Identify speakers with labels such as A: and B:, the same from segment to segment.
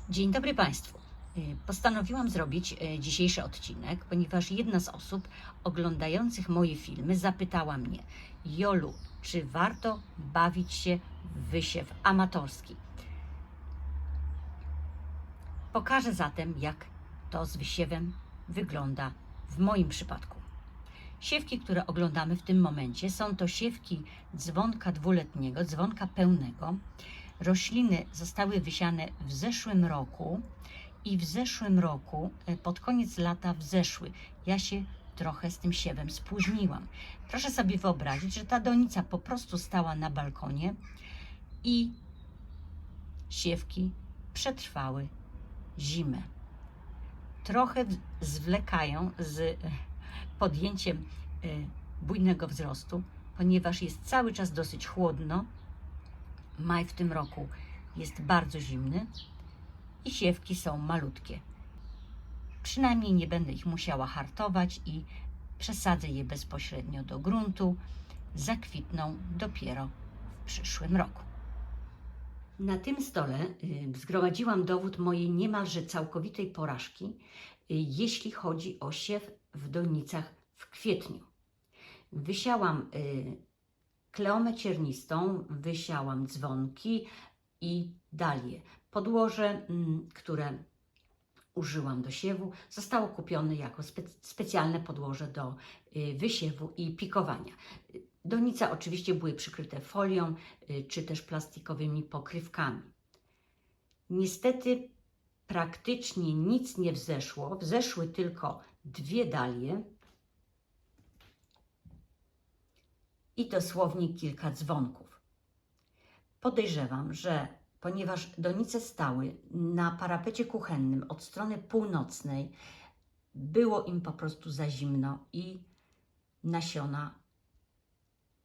A: Dzień dobry Państwu. Postanowiłam zrobić dzisiejszy odcinek, ponieważ jedna z osób oglądających moje filmy zapytała mnie: Jolu, czy warto bawić się w wysiew amatorski? Pokażę zatem, jak to z wysiewem wygląda w moim przypadku. Siewki, które oglądamy w tym momencie, są to siewki dzwonka dwuletniego, dzwonka pełnego. Rośliny zostały wysiane w zeszłym roku i w zeszłym roku, pod koniec lata wzeszły. Ja się trochę z tym siewem spóźniłam. Proszę sobie wyobrazić, że ta donica po prostu stała na balkonie i siewki przetrwały zimę. Trochę zwlekają z podjęciem bujnego wzrostu, ponieważ jest cały czas dosyć chłodno. Maj w tym roku jest bardzo zimny i siewki są malutkie. Przynajmniej nie będę ich musiała hartować i przesadzę je bezpośrednio do gruntu. Zakwitną dopiero w przyszłym roku. Na tym stole zgromadziłam dowód mojej niemalże całkowitej porażki, jeśli chodzi o siew w donicach w kwietniu. Wysiałam kleomę ciernistą, wysiałam dzwonki i dalie. Podłoże, które użyłam do siewu, zostało kupione jako specjalne podłoże do wysiewu i pikowania. Donice oczywiście były przykryte folią czy też plastikowymi pokrywkami. Niestety praktycznie nic nie wzeszło, wzeszły tylko dwie dalie i dosłownie kilka dzwonków. Podejrzewam, że ponieważ donice stały na parapecie kuchennym od strony północnej, było im po prostu za zimno i nasiona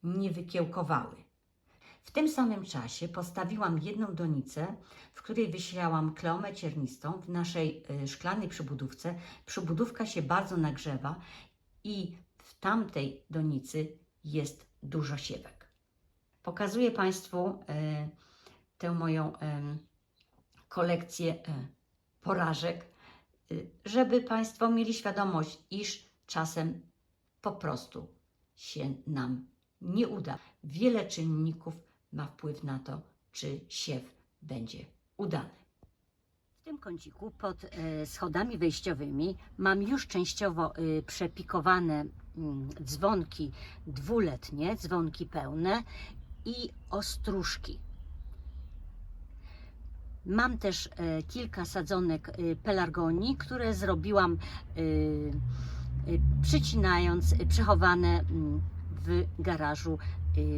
A: nie wykiełkowały. W tym samym czasie postawiłam jedną donicę, w której wysiałam kleomę ciernistą w naszej szklanej przybudówce. Przybudówka się bardzo nagrzewa i w tamtej donicy jest dużo siewek. Pokazuję Państwu tę moją kolekcję porażek, żeby Państwo mieli świadomość, iż czasem po prostu się nam nie uda. Wiele czynników ma wpływ na to, czy siew będzie udany. W tym kąciku pod schodami wejściowymi mam już częściowo przepikowane dzwonki dwuletnie, dzwonki pełne i ostróżki. Mam też kilka sadzonek pelargonii, które zrobiłam przycinając przechowane w garażu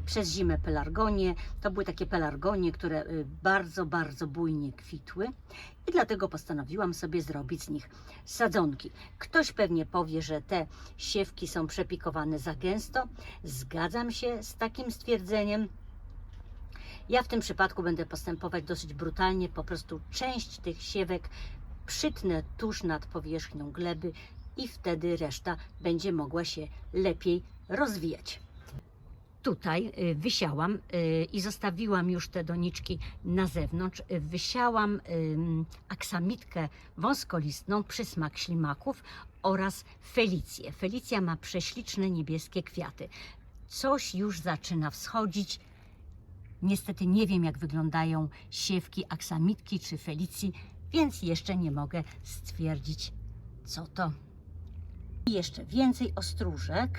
A: przez zimę pelargonie. To były takie pelargonie, które bardzo bujnie kwitły i dlatego postanowiłam sobie zrobić z nich sadzonki. Ktoś pewnie powie, że te siewki są przepikowane za gęsto. Zgadzam się z takim stwierdzeniem. Ja w tym przypadku będę postępować dosyć brutalnie, po prostu część tych siewek przytnę tuż nad powierzchnią gleby i wtedy reszta będzie mogła się lepiej rozwijać. Tutaj wysiałam i zostawiłam już te doniczki na zewnątrz. Wysiałam aksamitkę wąskolistną, przysmak ślimaków oraz felicję. Felicja ma prześliczne niebieskie kwiaty. Coś już zaczyna wschodzić. Niestety nie wiem, jak wyglądają siewki aksamitki czy felicji, więc jeszcze nie mogę stwierdzić, co to. I jeszcze więcej ostróżek.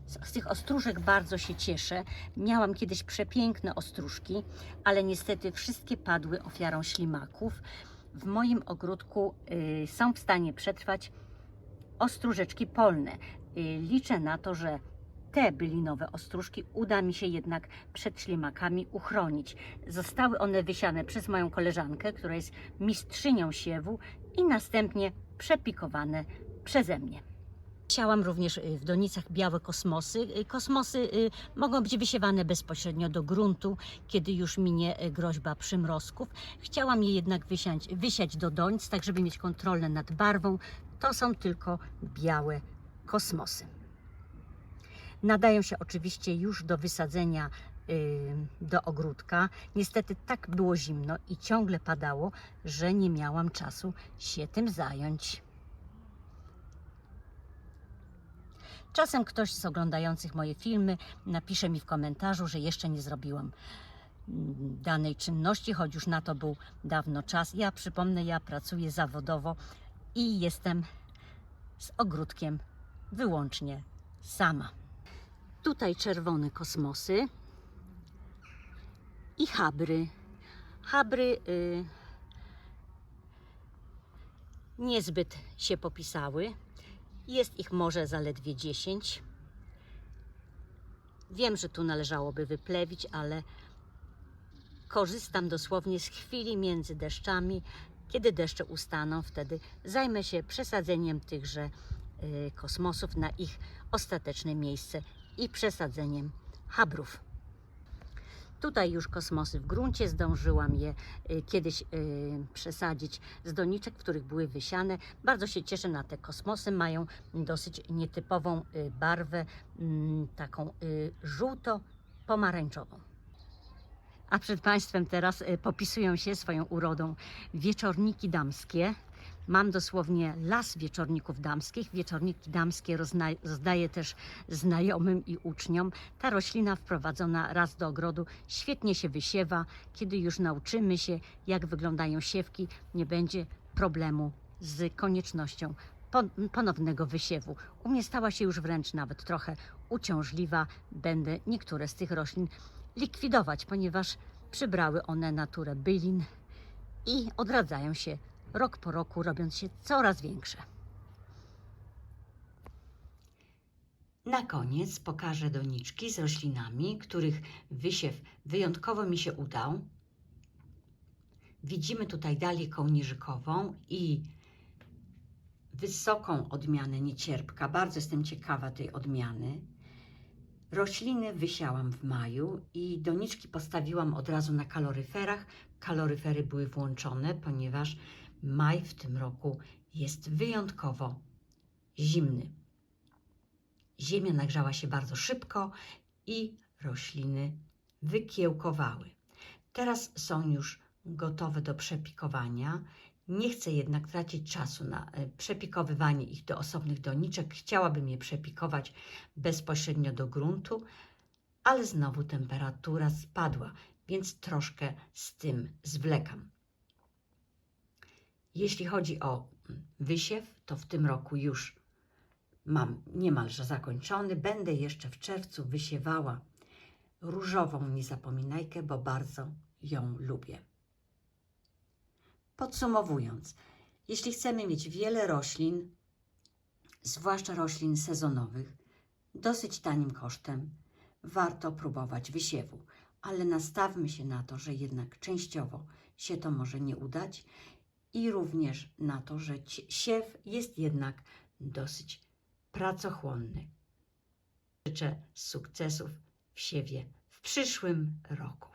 A: Z tych ostróżek bardzo się cieszę. Miałam kiedyś przepiękne ostróżki, ale niestety wszystkie padły ofiarą ślimaków. W moim ogródku są w stanie przetrwać ostróżeczki polne. Liczę na to, że te bylinowe ostróżki uda mi się jednak przed ślimakami uchronić. Zostały one wysiane przez moją koleżankę, która jest mistrzynią siewu, i następnie przepikowane przeze mnie. Siałam również w donicach białe kosmosy. Kosmosy mogą być wysiewane bezpośrednio do gruntu, kiedy już minie groźba przymrozków. Chciałam je jednak wysiać do donic, tak żeby mieć kontrolę nad barwą. To są tylko białe kosmosy. Nadają się oczywiście już do wysadzenia do ogródka. Niestety tak było zimno i ciągle padało, że nie miałam czasu się tym zająć. Czasem ktoś z oglądających moje filmy napisze mi w komentarzu, że jeszcze nie zrobiłam danej czynności, choć już na to był dawno czas. Ja przypomnę, ja pracuję zawodowo i jestem z ogródkiem wyłącznie sama. Tutaj czerwone kosmosy i habry. Habry niezbyt się popisały. Jest ich może zaledwie 10. Wiem, że tu należałoby wyplewić, ale korzystam dosłownie z chwili między deszczami. Kiedy deszcze ustaną, wtedy zajmę się przesadzeniem tychże kosmosów na ich ostateczne miejsce i przesadzeniem habrów. Tutaj już kosmosy w gruncie, zdążyłam je kiedyś przesadzić z doniczek, w których były wysiane. Bardzo się cieszę na te kosmosy, mają dosyć nietypową barwę, taką żółto-pomarańczową. A przed Państwem teraz popisują się swoją urodą wieczorniki damskie. Mam dosłownie las wieczorników damskich. Wieczorniki damskie rozdaję też znajomym i uczniom. Ta roślina wprowadzona raz do ogrodu świetnie się wysiewa. Kiedy już nauczymy się, jak wyglądają siewki, nie będzie problemu z koniecznością ponownego wysiewu. U mnie stała się już wręcz nawet trochę uciążliwa. Będę niektóre z tych roślin likwidować, ponieważ przybrały one naturę bylin i odradzają się rok po roku, robiąc się coraz większe. Na koniec pokażę doniczki z roślinami, których wysiew wyjątkowo mi się udał. Widzimy tutaj dalię kołnierzykową i wysoką odmianę niecierpka. Bardzo jestem ciekawa tej odmiany. Rośliny wysiałam w maju i doniczki postawiłam od razu na kaloryferach. Kaloryfery były włączone, ponieważ maj w tym roku jest wyjątkowo zimny. Ziemia nagrzała się bardzo szybko i rośliny wykiełkowały. Teraz są już gotowe do przepikowania. Nie chcę jednak tracić czasu na przepikowywanie ich do osobnych doniczek. Chciałabym je przepikować bezpośrednio do gruntu, ale znowu temperatura spadła, więc troszkę z tym zwlekam. Jeśli chodzi o wysiew, to w tym roku już mam niemalże zakończony. Będę jeszcze w czerwcu wysiewała różową niezapominajkę, bo bardzo ją lubię. Podsumowując, jeśli chcemy mieć wiele roślin, zwłaszcza roślin sezonowych, dosyć tanim kosztem, warto próbować wysiewu, ale nastawmy się na to, że jednak częściowo się to może nie udać i również na to, że siew jest jednak dosyć pracochłonny. Życzę sukcesów w siewie w przyszłym roku.